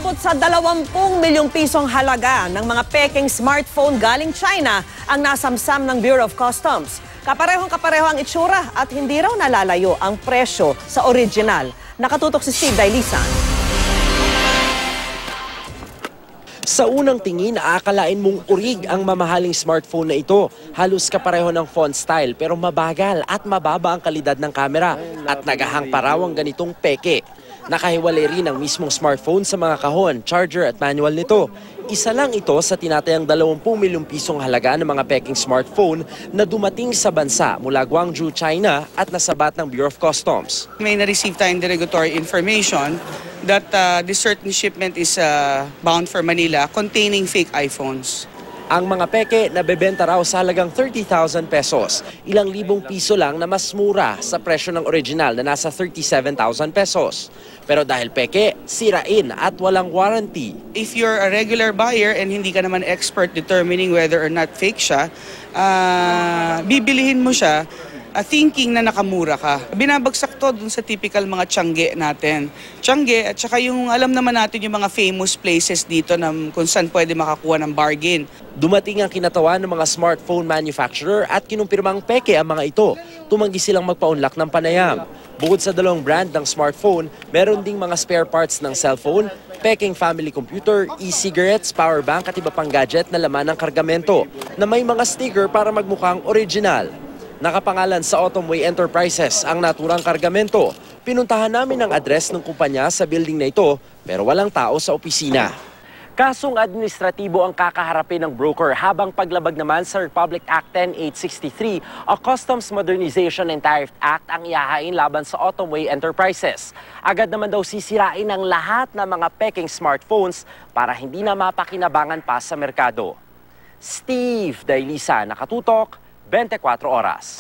Umabot sa 20 milyong pisong halaga ng mga pekeng smartphone galing China ang nasamsam ng Bureau of Customs. Kaparehong-kapareho ang itsura at hindi raw nalalayo ang presyo sa original. Nakatutok si Steve Dailisan. Sa unang tingin, aakalain mong urig ang mamahaling smartphone na ito. Halos kapareho ng font style pero mabagal at mababa ang kalidad ng kamera at nagahang parawang ganitong peke. Nakahiwalay rin ang mismong smartphone sa mga kahon, charger at manual nito. Isa lang ito sa tinatayang 20 milyong pisong halaga ng mga peking smartphone na dumating sa bansa mula Guangzhou, China at nasabat ng Bureau of Customs. May na-receive tayong derogatory information that this certain shipment is bound for Manila containing fake iPhones. Ang mga peke nabebenta raw sa halagang 30,000 pesos. Ilang libong piso lang na mas mura sa presyo ng original na nasa 37,000 pesos. Pero dahil peke, sirain at walang warranty. If you're a regular buyer and hindi ka naman expert determining whether or not fake siya, bibilihin mo siya thinking na nakamura ka. Binabagsak to dun sa typical mga tiangge natin. Tiangge at saka yung alam naman natin yung mga famous places dito na kung saan pwede makakuha ng bargain. Dumating ang kinatawan ng mga smartphone manufacturer at kinumpirmang peke ang mga ito. Tumanggi silang magpa-unlock ng panayam. Bukod sa dalawang brand ng smartphone, meron ding mga spare parts ng cellphone, peking family computer, e-cigarettes, power bank at iba pang gadget na laman ng kargamento na may mga sticker para magmukhang original. Nakapangalan sa Autumnway Enterprises ang naturang kargamento. Pinuntahan namin ang address ng kumpanya sa building na ito pero walang tao sa opisina. Kasong administratibo ang kakaharapin ng broker habang paglabag naman sa Republic Act 10863 o Customs Modernization and Tariff Act ang ihahain laban sa Autumnway Enterprises. Agad naman daw sisirain ang lahat ng mga peking smartphones para hindi na mapakinabangan pa sa merkado. Steve Dailisa, Nakatutok, 24 Oras.